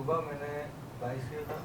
सुबह मैंने 22 किया था।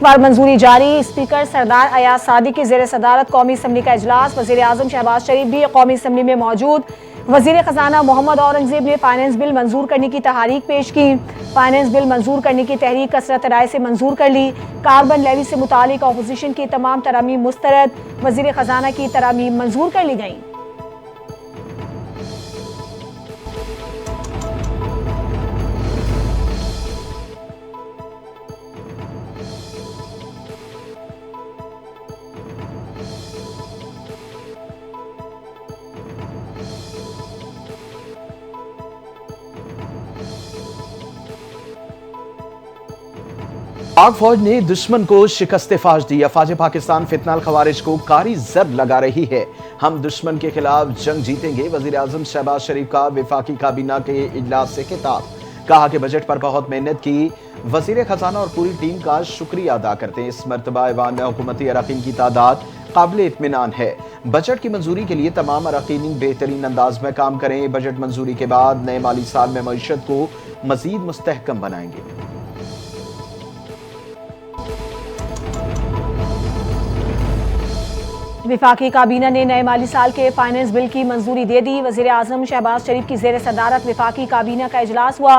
बार मंजूरी जारी। स्पीकर सरदार अयाज सादी की जेर सदारत कौमी असम्बली का इजलास। वजीर आजम शहबाज शरीफ भी कौमी असम्बली में मौजूद। वजीर खजाना मोहम्मद औरंगजेब ने फाइनेंस बिल मंजूर करने की तहरीक पेश की। फाइनेंस बिल मंजूर करने की तहरीक कसरत राय से मंजूर कर ली। कार्बन लेवी से मुतालिक अपोजिशन की तमाम तरामीम मुस्तरद। वजीर खजाना की तरामीम मंजूर कर ली गई। पाक फौज ने दुश्मन को शिकस्त फाश दी। अफवाज पाकिस्तान फितनाल खवारिज को कारी जर लगा रही है। हम दुश्मन के खिलाफ जंग जीतेंगे। वजीर आजम शहबाज शरीफ का वफाकी काबीना के इजलास से खिताब। कहा कि बजट पर बहुत मेहनत की। वजीर खजाना और पूरी टीम का शुक्रिया अदा करते हैं। इस मरतबा ऐवान में हुकूमती अरकान की तादाद काबिल इत्मीनान है। बजट की मंजूरी के लिए तमाम अरकान बेहतरीन अंदाज में काम करें। बजट मंजूरी के बाद नए माली साल में मईशत को मजीद मुस्तहकम बनाएंगे। वफाकी काबीना ने नए माली साल के फाइनेंस बिल की मंजूरी दे दी। वजीर आजम शहबाज शरीफ की जेर सदारत वफाकी काबीना का इजलास हुआ।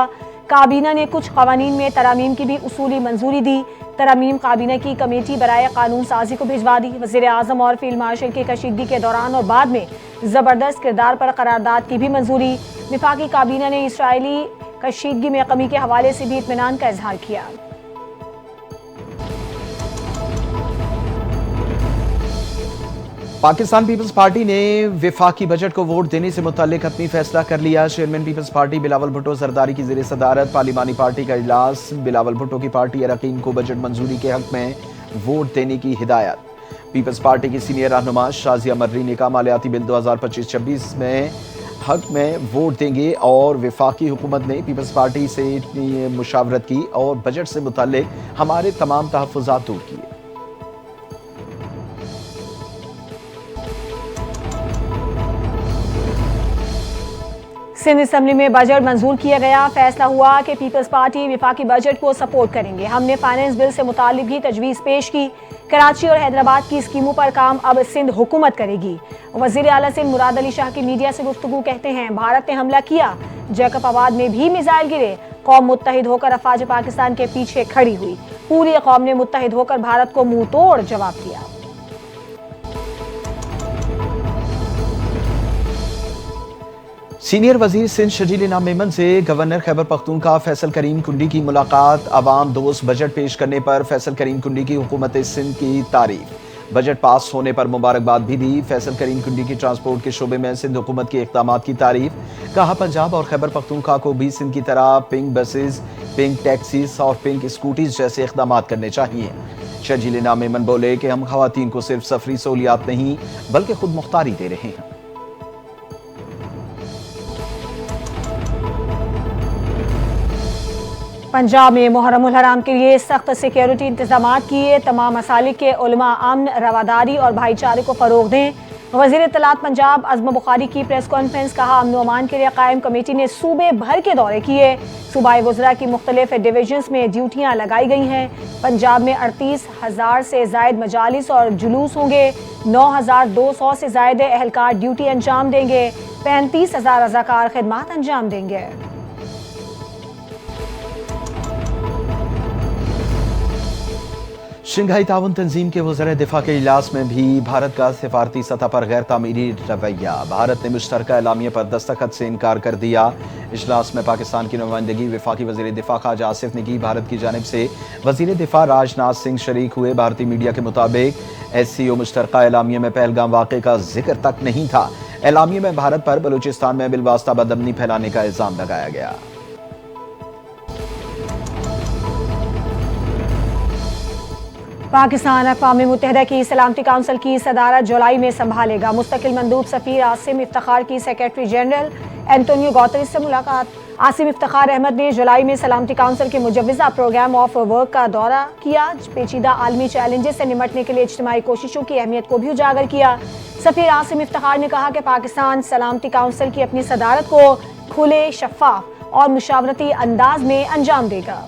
काबीना ने कुछ कवानीन में तरामीम की भी उसूली मंजूरी दी। तरामीम काबीना की कमेटी बराए कानून साजी को भिजवा दी। वजीर आजम और फील्ड मार्शल की कशीदगी के दौरान और बाद में जबरदस्त किरदार पर करारदाद की भी मंजूरी। वफाकी काबीना ने इसराइली कशीदगी में कमी के हवाले से भी इत्मीनान का इजहार किया। पाकिस्तान पीपल्स पार्टी ने वफाकी बजट को वोट देने से मुतालिक अपनी फैसला कर लिया। चेयरमैन पीपल्स पार्टी बिलावल भुट्टो जरदारी की ज़ेर सदारत पार्लिमानी पार्टी का इजलास। बिलावल भुट्टो की पार्टी अरकान को बजट मंजूरी के हक में वोट देने की हिदायत। पीपल्स पार्टी की सीनियर रहनुमा शाजिया मर्री ने कहा मालियाती बिल 2025-26 में हक में वोट देंगे और वफाकी हुकूमत ने पीपल्स पार्टी से मुशावरत की और बजट से मुतालिक हमारे तमाम तहफ़्फ़ुज़ात दूर किए। सिंध असम्बली में बजट मंजूर किया गया। फैसला हुआ कि पीपल्स पार्टी वफाकी बजट को सपोर्ट करेंगे। हमने फाइनेंस बिल से मुतालिक भी तजवीज़ पेश की। कराची और हैदराबाद की स्कीमों पर काम अब सिंध हुकूमत करेगी। वज़ीर आला सिंध मुराद अली शाह की मीडिया से गुफ्तगू कहते हैं भारत ने हमला किया, जैकबाबाद में भी मिसाइल गिरे। कौम मुत्तहिद होकर अफवाज पाकिस्तान के पीछे खड़ी हुई। पूरी कौम ने मुत्तहिद होकर भारत को मुंह तोड़ जवाब दिया। सीनियर वजीर सिंध शजील इनाम मेमन से गवर्नर खैबर पख्तूनख्वा फैसल करीम कुंडी की मुलाकात। अवाम दोस्त बजट पेश करने पर फैसल करीम कुंडी की हुकूमत सिंध की तारीफ। बजट पास होने पर मुबारकबाद भी दी। फैसल करीम कुंडी की ट्रांसपोर्ट के शोबे में सिंध हुकूमत के इक़दामात की तारीफ। कहा पंजाब और खैबर पख्तूनख्वा को भी सिंध की तरह पिंक बसेस, पिंक टैक्सीज और पिंक स्कूटीज जैसे इक़दामात करने चाहिए। शजील इनाम मेमन बोले कि हम खवातीन को सिर्फ सफरी सहूलियात नहीं बल्कि खुद मुख्तारी दे रहे हैं। पंजाब में मुहर्रमुल हराम के लिए सख्त सिक्योरिटी इंतजाम किए। तमाम मसालिक के उलमा अमन, रवादारी और भाईचारे को फरोग दें। वज़ीर इत्तलात पंजाब अज़्म बुखारी की प्रेस कॉन्फ्रेंस। कहा अमन अमान के लिए कायम कमेटी ने सूबे भर के दौरे किए। सूबाई वज़रा की मुख्तलिफ डिवीजन्स में ड्यूटियाँ लगाई गई हैं। पंजाब में 38,000 से ज़ायद मजालिस और जुलूस होंगे। 9,200 से ज़ायद एहलकार ड्यूटी अंजाम देंगे। 35,000 रज़ाकार खिदमात अंजाम देंगे। शंघाई ताउन तंजीम के वज़ीर दिफा के इजलास में भी भारत का सिफारती सतह पर गैर तामीरी रवैया। भारत ने मुश्तरका एलामिया पर दस्तखत से इनकार कर दिया। इजलास में पाकिस्तान की नुमाइंदगी वफाकी वज़ीर दिफा ख्वाजा आसिफ ने की। भारत की जानिब से वज़ीर दिफा राजनाथ सिंह शरीक हुए। भारतीय मीडिया के मुताबिक SCO मुश्तरका एलामिया में पहलगाम वाक़े का जिक्र तक नहीं था। एलामिया में भारत पर बलूचिस्तान में बिलवास्ता बदअमनी फैलाने का इल्ज़ाम लगाया गया। पाकिस्तान अक़वाम मुत्तहिदा की सलामती काउंसिल की सदारत जुलाई में संभालेगा। मुस्तकिल मंदूब सफ़ीर आसिम इफ्तिखार की सेक्रेटरी जनरल एंटोनियो गुतेरेस से मुलाकात। आसिम इफ्तिखार अहमद ने जुलाई में सलामती काउंसिल के मुजव्विज़ा प्रोग्राम ऑफ वर्क का दौरा किया। पेचीदा आलमी चैलेंजेस से निमटने के लिए इज्तिमाई कोशिशों की अहमियत को भी उजागर किया। सफीर आसिम इफ्तिखार ने कहा कि पाकिस्तान सलामती काउंसिल की अपनी सदारत को खुले, शफाफ और मुशावरती अंदाज में अंजाम देगा।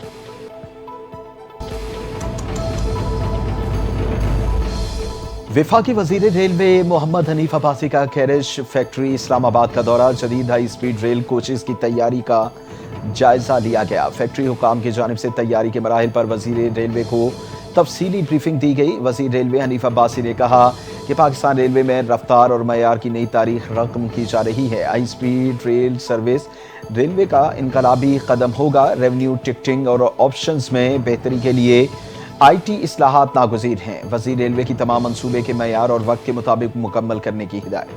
वफाकी वजीर रेलवे मोहम्मद हनीफ अब्बासी का कैरिश फैक्ट्री इस्लामाबाद का दौरा, जदीद हाई स्पीड रेल कोचेस की तैयारी का जायजा लिया गया। फैक्ट्री हुकाम की जानिब से तैयारी के मराहिल पर वजीर रेलवे को तफसीली ब्रीफिंग दी गई। वजीर रेलवे हनीफ अब्बासी ने कहा कि पाकिस्तान रेलवे में रफ्तार और मयार की नई तारीख रकम की जा रही है। High speed rail service railway का इनकलाबी कदम होगा। रेवेन्यू, टिकटिंग और ऑप्शंस में बेहतरी के लिए IT इस्लाहात नागुज़ीर हैं। वज़ीर रेलवे की तमाम मंसूबे के मयार और वक्त के मुताबिक मुकम्मल करने की हिदायत।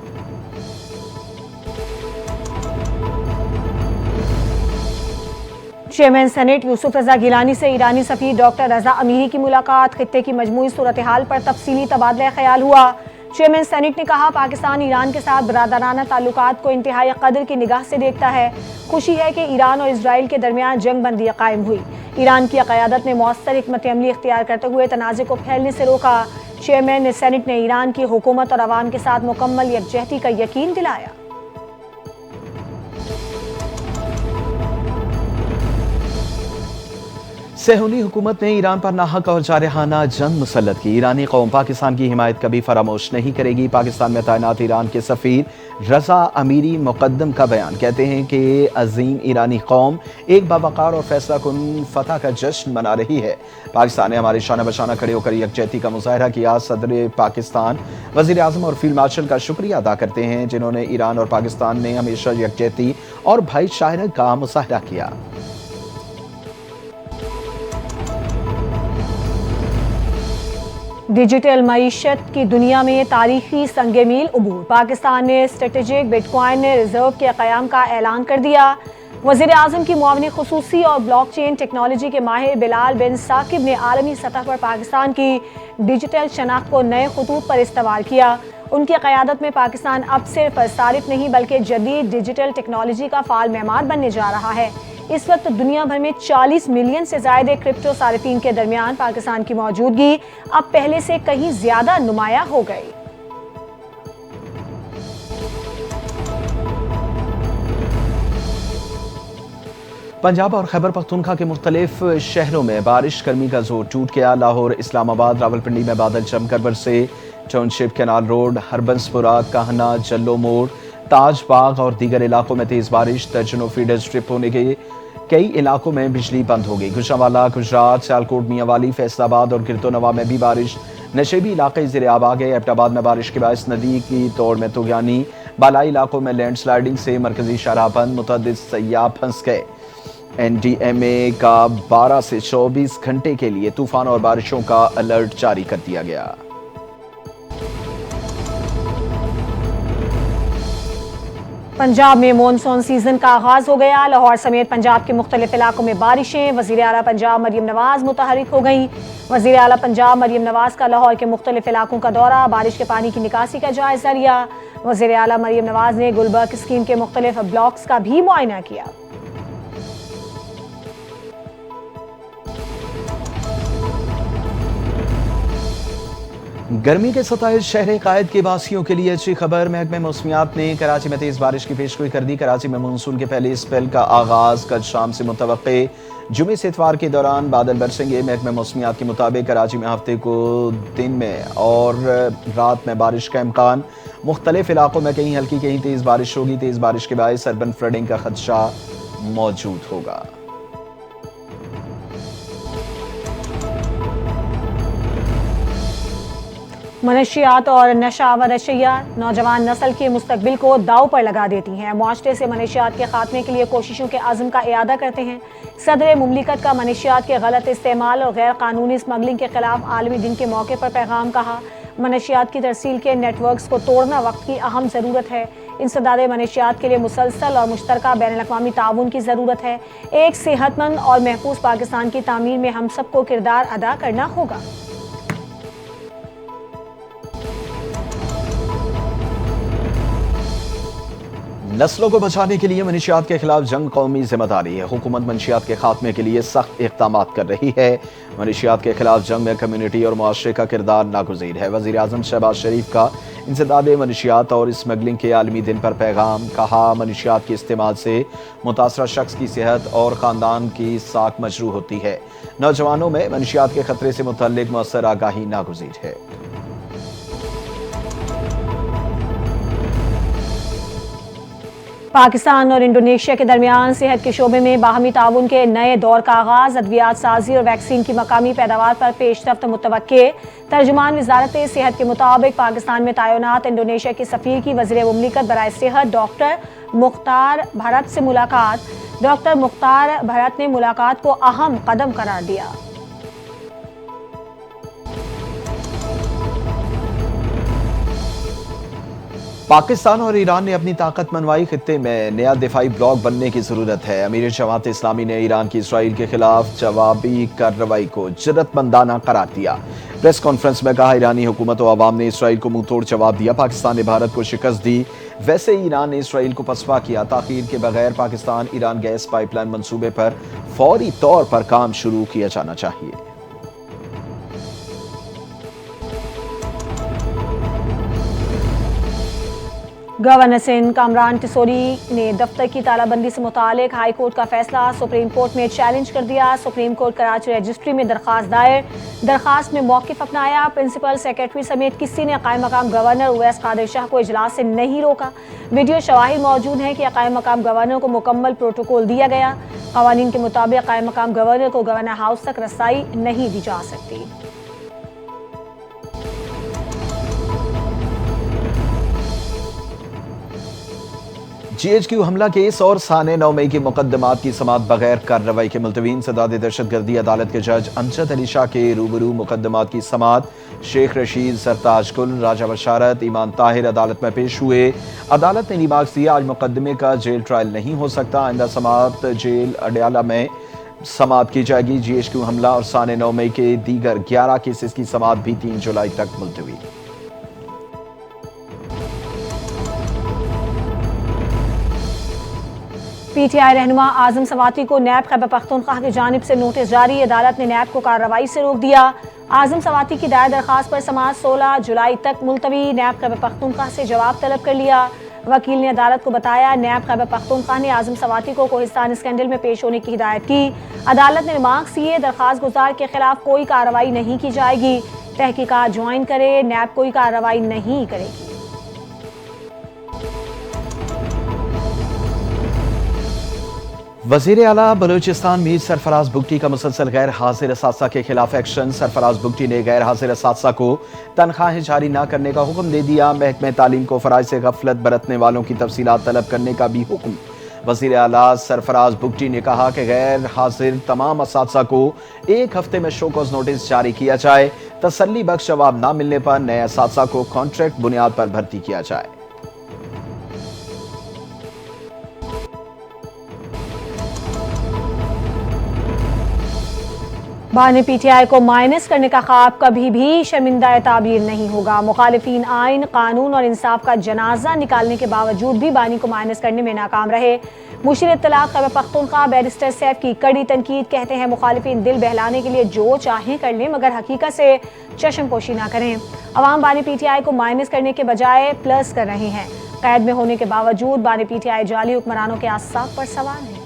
चेयरमैन सेनेट यूसुफ रजा गिलानी से ईरानी सफीर डॉक्टर रजा अमीरी की मुलाकात, खित्ते की मजमूई सूरत हाल पर तफसीली तबादला ख्याल हुआ। चेयरमैन सेनेट ने कहा, पाकिस्तान ईरान के साथ बरादराना ताल्लुकात को इंतहाई कदर की निगाह से देखता है। खुशी है कि ईरान और इजराइल के दरमियान जंग बंदी कायम हुई। ईरान की क़यादत ने मौसर हिकमत अमली इख्तियार करते हुए तनाज़े को फैलने से रोका। चेयरमैन सेनेट ने ईरान की हुकूमत और अवाम के साथ मुकम्मल यकजहती का यकीन दिलाया। सेहूनी हुकूमत ने ईरान पर नाहक और जारहाना जंग मुसल्लत की। ईरानी कौम पाकिस्तान की हिमायत कभी फरामोश नहीं करेगी। पाकिस्तान में तैनात ईरान के सफीर रजा अमीरी मुकद्दम का बयान, कहते हैं कि अजीम ईरानी कौम एक बावकार और फैसला कुन फतह का जश्न मना रही है। पाकिस्तान ने हमारे शाना बशाना खड़े होकर यकजहती का मुजाहरा किया। सदर पाकिस्तान, वज़ीर आज़म और फील्ड मार्शल का शुक्रिया अदा करते हैं, जिन्होंने ईरान और पाकिस्तान ने हमेशा यकजहती और भाईचारे का मुजाहरा किया। डिजिटल मईशत की दुनिया में तारीखी संगे मील अबूर, पाकिस्तान ने स्ट्रेटेजिक बिटकॉइन रिजर्व के क़याम का ऐलान कर दिया। वज़ीर आज़म की मुआवनी खुसूसी और ब्लॉकचेन टेक्नोलॉजी के माहिर बिलाल बिन साकिब ने आलमी सतह पर पाकिस्तान की डिजिटल शनाख्त को नए खतूत पर इस्तेमाल किया। उनकी क़यादत में पाकिस्तान अब सिर्फ सारिफ नहीं बल्कि जदीद डिजिटल टेक्नोलॉजी का फाल मेहमान बनने जा रहा है। इस वक्त दुनिया भर में 40 मिलियन से ज़्यादा क्रिप्टो सारिफीन के दरमियान पाकिस्तान की मौजूदगी अब पहले से कहीं ज़्यादा नुमाया हो गई। पंजाब और खैबर पख्तूनख्वा के मुख्तलिफ शहरों में बारिश गर्मी का जोर टूट गया। लाहौर, इस्लामाबाद, रावलपिंडी में बादल जमकर बरसे। टाउनशिप, कैनाल रोड, हरबंसपुरा, काहना, जल्लो मोड़, ताज बाग और दीगर इलाकों में तेज बारिश। दर्जनों फीडर स्ट्रिप होने के कई इलाकों में बिजली बंद हो गई। गुजरांवाला, गुजरात, सियालकोट, मियांवाली, फैसलाबाद और गिरतोनवा में भी बारिश। नशेबी इलाके ज़ेर-आब आ गए। एबटाबाद में बारिश के बायस नदी की तोड़ में तुगयानी। बालाई इलाकों में लैंडस्लाइडिंग से मरकजी शाहराह बंद, मुतअद्दिद सय्याह फंस गए। NDMA का 12 से 24 घंटे के लिए तूफान और बारिशों का अलर्ट जारी कर दिया गया। पंजाब में मॉनसून सीजन का आगाज हो गया। लाहौर समेत पंजाब के मुख्तलिफ इलाकों में बारिशें। वज़ीर आला पंजाब मरियम नवाज मुतहरिक हो गई। वज़ीर आला पंजाब मरियम नवाज का लाहौर के मुख्तलिफ इलाकों का दौरा, बारिश के पानी की निकासी का जायजा लिया। वज़ीर आला मरियम नवाज ने गुलबर्ग स्कीम के मुख्तलिफ ब्लॉक्स का भी मुआयना किया। गर्मी के सताए शहर कायद के वासियों के लिए अच्छी खबर। महकमे मौसमियात ने कराची में तेज बारिश की पेशगोई कर दी। कराची में मानसून के पहले स्पेल का आगाज कल शाम से मुतवक्के। जुमे से इतवार के दौरान बादल बरसेंगे। महकमे मौसमियात के मुताबिक कराची में हफ्ते को दिन में और रात में बारिश का इम्कान। मुख्तलिफ इलाकों में कहीं हल्की कहीं तेज बारिश होगी। तेज बारिश के बायस अर्बन फ्लडिंग का खदशा मौजूद होगा। मनशियात और नशावर अशिया नौजवान नस्ल के मुस्तकबिल को दाव पर लगा देती हैं। मुआशरे से मनशियात के खात्मे के लिए कोशिशों के आज़म का इयादा करते हैं। सदर मुमलिकत का मनशियात के गलत इस्तेमाल और गैर कानूनी स्मगलिंग के खिलाफ आलमी दिन के मौके पर पैगाम कहा। मनशियात की तरसील के नेटवर्क्स को तोड़ना वक्त की अहम ज़रूरत है। इंसदाद मनशियात के लिए मुसलसल और मुश्तरका बैनुल-अक़वामी ताउन की ज़रूरत है। एक सेहतमंद और महफूज पाकिस्तान की तामीर में हम सबको किरदार अदा करना होगा। नस्लों को बचाने के लिए मनशियात के खिलाफ जंग कौमी जिम्मेदारी है। हुकूमत मनशियात के खात्मे के लिए सख्त इक़दाम कर रही है। मनशियात के खिलाफ जंग में कम्युनिटी और मुआशरे का किरदार नागुज़ीर है। वज़ीर आज़म शहबाज शरीफ का इंसदाद मनशियात और स्मगलिंग के आलमी दिन पर पैगाम। कहा, मनशियात के इस्तेमाल से मुतासरा शख्स की सेहत और ख़ानदान की साख मजरूह होती है। नौजवानों में मनशियात के खतरे से मुतल्लिक मौसर आगाही नागुज़ीर है। पाकिस्तान और इंडोनेशिया के दरमियान सेहत के शोबे में बाहमी ताउन के नए दौर का आगाज। अद्वियात साजी और वैक्सीन की मकामी पैदावार पर पेशरफ्त मुतवक्के। तर्जुमान वजारत सेहत के मुताबिक पाकिस्तान में तैनात इंडोनेशिया के सफ़ीर की वज़ीर मुमलिकत बराए सेहत डॉक्टर मुख्तार भरत से मुलाकात। डॉक्टर मुख्तार भरत ने मुलाकात को अहम कदम करार दिया। पाकिस्तान और ईरान ने अपनी ताकत मनवाई। खित्ते में नया दिफाई ब्लॉक बनने की जरूरत है। अमीर जमात इस्लामी ने ईरान की इसराइल के खिलाफ जवाबी कार्रवाई को जुर्रतमंदाना करार दिया। प्रेस कॉन्फ्रेंस में कहा, ईरानी हुकूमत और अवाम ने इसराइल को मुंह तोड़ जवाब दिया। पाकिस्तान ने भारत को शिकस्त दी, वैसे ही ईरान ने इसराइल को पसपा किया। ताखीर के बगैर पाकिस्तान ईरान गैस पाइपलाइन मंसूबे पर फौरी तौर पर काम शुरू किया जाना चाहिए। गवर्नर सिंध कामरान टिसोरी ने दफ्तर की तालाबंदी से मुतालिक हाई कोर्ट का फैसला सुप्रीम कोर्ट में चैलेंज कर दिया। सुप्रीम कोर्ट कराची रजिस्ट्री में दरखास्त दायर। दरखास्त में मौक़िफ़ अपनाया। प्रिंसिपल सेक्रेटरी समेत किसी ने कायम मकाम गवर्नर उवैस कादिर शाह को इजलास से नहीं रोका। वीडियो शवाहिद मौजूद हैं कि कायम मकाम गवर्नर को मुकम्मल प्रोटोकॉल दिया गया। क़वानीन के मुताबिक कायम मकाम गवर्नर को गवर्नर हाउस तक रसाई नहीं दी जा सकती। GHQ हमला केस और साने 9 मई के मुकदमात की समाअत बगैर कार्रवाई के मुलतवी। इंसदाद दहशतगर्दी अदालत के जज अमजद अली शाह के रूबरू मुकदमात की समाअत। शेख रशीद, सरताज कुल, राजा बशारत, ईमान ताहिर अदालत में पेश हुए। अदालत ने रिमार्क्स दिया, आज मुकदमे का जेल ट्रायल नहीं हो सकता। आइंदा समाअत जेल अडयाला में समाअत की जाएगी। GHQ हमला और साने 9 मई के दीगर 11 केसेस की समाअत भी 3 जुलाई तक मुलतवी। PTI रहनुमा आजम सवाती को नैब खैबर पख्तूनख्वा की जानिब से नोटिस जारी। अदालत ने नैब को कार्रवाई से रोक दिया। आजम सवाती की दायर दरखास्त पर समाअत 16 जुलाई तक मुलतवी। नैब खैबर पख्तूनख्वा से जवाब तलब कर लिया। वकील ने अदालत को बताया, नैब खैबर पख्तूनख्वा ने आजम सवाती को कोहिस्तान स्कैंडल में पेश होने की हिदायत की। अदालत ने रिमार्क्स दिए, दरखास्त गुजार के खिलाफ कोई कार्रवाई नहीं की जाएगी। तहकीकात ज्वाइन करे, नैब कोई कार्रवाई नहीं करेगी। वज़ीर आला बलूचिस्तान मीर सरफराज बुगटी का मुसलसल गैर हाजिर असातिज़ा के खिलाफ एक्शन। सरफराज बुगटी ने गैर हाजिर असातिज़ा को तनख्वाहें जारी न करने का हुक्म दे दिया। महकमे तालीम को फ़राइज़ से गफलत बरतने वालों की तफसीलात तलब करने का भी हुक्म। वज़ीर आला सरफराज बुगटी ने कहा कि गैर हाजिर तमाम असातिज़ा को 1 हफ्ते में शोकॉज नोटिस जारी किया जाए। तसल्ली बख्श जवाब न मिलने पर नए असातिज़ा को कॉन्ट्रैक्ट बुनियाद पर भर्ती किया जाए। बानी PTI को माइनस करने का ख्वाब कभी भी शर्मिंदा ताबीर नहीं होगा। मुखालिफिन आइन, कानून और इंसाफ का जनाजा निकालने के बावजूद भी बानी को माइनस करने में नाकाम रहे। मुशीर इत्तलाक खैबर पख्तूनख्वा बैरिस्टर सैफ की कड़ी तनकीद। कहते हैं, मुखालिफिन दिल बहलाने के लिए जो चाहें कर लें, मगर हकीकत से चश्मपोशी ना करें। अवाम बानी PTI को माइनस करने के बजाय प्लस कर रहे हैं। कैद में होने के बावजूद बानी PTI जाली हुक्मरानों के आसाब पर सवार है।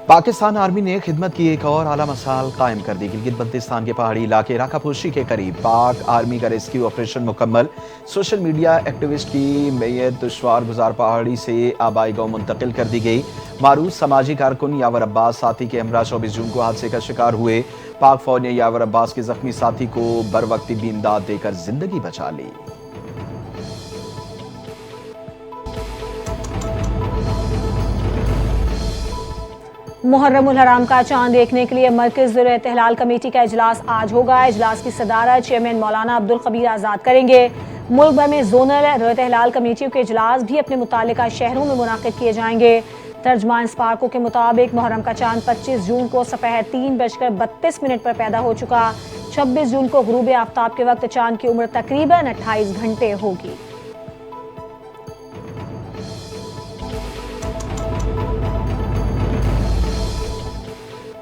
पाकिस्तान आर्मी ने खिदमत की एक और आला मिसाल कायम कर दी। गिलगित बल्तिस्तान के पहाड़ी इलाके राकापोशी के करीब पाक आर्मी का रेस्क्यू ऑपरेशन मुकम्मल। सोशल मीडिया एक्टिविस्ट की मैयत दुश्वार गुजार पहाड़ी से आबाई गांव मुंतकिल कर दी गई। मारूफ समाजी कारकुन यावर अब्बास साथी के हमरा 24 जून को हादसे का शिकार हुए। पाक फौज ने यावर अब्बास के जख्मी साथी को बरवक्ती भी इमदाद देकर जिंदगी बचा ली। मुहर्रमुल हराम का चांद देखने के लिए मरकज़ ज़ुर-ए-इत्तिहाल कमेटी का इजलास आज होगा। इजलास की सदारत चेयरमैन मौलाना अब्दुल खबीर आज़ाद करेंगे। मुल्क भर में जोनल ज़ुर-ए-इत्तिहाल कमेटियों के इजलास भी अपने मुतालिका शहरों में मुनाकिद किए जाएंगे। तर्जमान स्पार्को के मुताबिक मुहर्रम का चांद 25 जून को सपहर 3:32 पर पैदा हो चुका। 26 जून को गुरूब आफ्ताब के वक्त चांद की उम्र तकरीबन 28 घंटे होगी।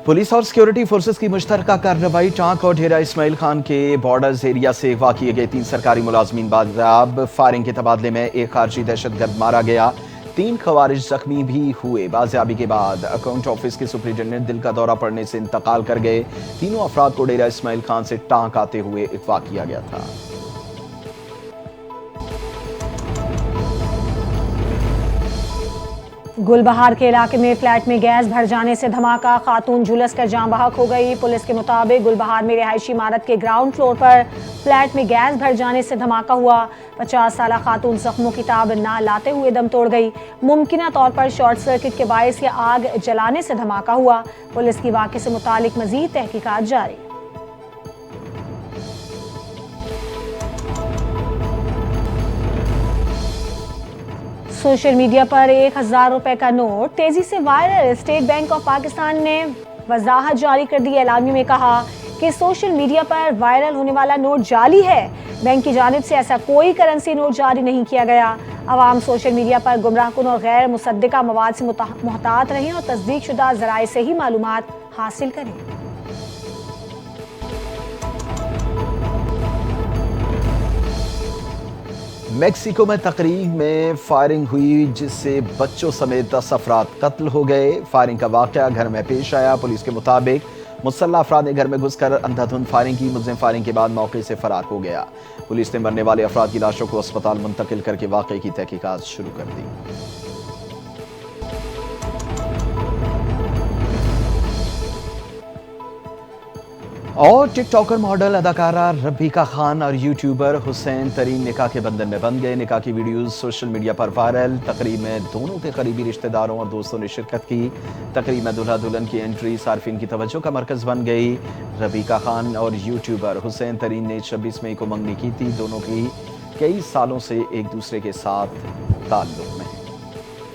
पुलिस और सिक्योरिटी फोर्सेस की मुश्तरका कार्रवाई टांक और ढेरा इस्माइल खान के बॉर्डर्स एरिया से अगवा किए गए 3 सरकारी मुलाजमीन बाजियाब। फायरिंग के तबादले में एक खारजी दहशतगर्द मारा गया, 3 खवारिज जख्मी भी हुए। बाजियाबी के बाद अकाउंट ऑफिस के सुपरिटेंडेंट दिल का दौरा पड़ने से इंतकाल कर गए। तीनों अफराद को डेरा इस्माइल खान से टांक आते हुए अगवा किया गया था। गुलबहार के इलाके में फ्लैट में गैस भर जाने से धमाका, खातून झुलस कर जान बहक हो गई। पुलिस के मुताबिक गुलबहार में रिहायशी इमारत के ग्राउंड फ्लोर पर फ्लैट में गैस भर जाने से धमाका हुआ। 50 साला खातून जख्मों की ताब ना लाते हुए दम तोड़ गई। मुमकिना तौर पर शॉर्ट सर्किट के बायस या आग जलाने से धमाका हुआ। पुलिस की वाक़े से मुतालिक मजीद तहकीकात जारी। सोशल मीडिया पर 1000 रुपए का नोट तेजी से viral. State bank of Pakistan ने वजाहत जारी कर दी। एलामी में कहा कि सोशल मीडिया पर वायरल होने वाला नोट जाली है। बैंक की जानिब से ऐसा कोई करेंसी नोट जारी नहीं किया गया। अवाम सोशल मीडिया पर गुमराहकुन और गैर मुसद्दिका मवाद से मुहतात रहें और तस्दीक शुदा ज़राए से ही मालूमात हासिल करें। मेक्सिको में तकरीब में फायरिंग हुई जिससे बच्चों समेत 10 अफराद कत्ल हो गए। फायरिंग का वाकया घर में पेश आया। पुलिस के मुताबिक मुसल्ला अफराद ने घर में घुसकर अंधाधुंध फायरिंग की। मुलजिम फायरिंग के बाद मौके से फरार हो गया। पुलिस ने मरने वाले अफराद की लाशों को अस्पताल मुंतकिल करके वाकये की तहकीकात शुरू कर दी। और टिकटॉकर, मॉडल, अदाकारा रबीका खान और यूट्यूबर हुसैन तरीन निकाह के बंधन में बंध गए। निकाह की वीडियोस सोशल मीडिया पर वायरल। तकरीब में दोनों के करीबी रिश्तेदारों और दोस्तों ने शिरकत की। तकरीब में दूल्हा दुल्हन की एंट्री सार्फिन की तवज्जो का मरकज बन गई। रबीका खान और यूट्यूबर हुसैन तरीन ने 26 मई को मंगनी की थी। दोनों की कई सालों से एक दूसरे के साथ ताल्लुक में।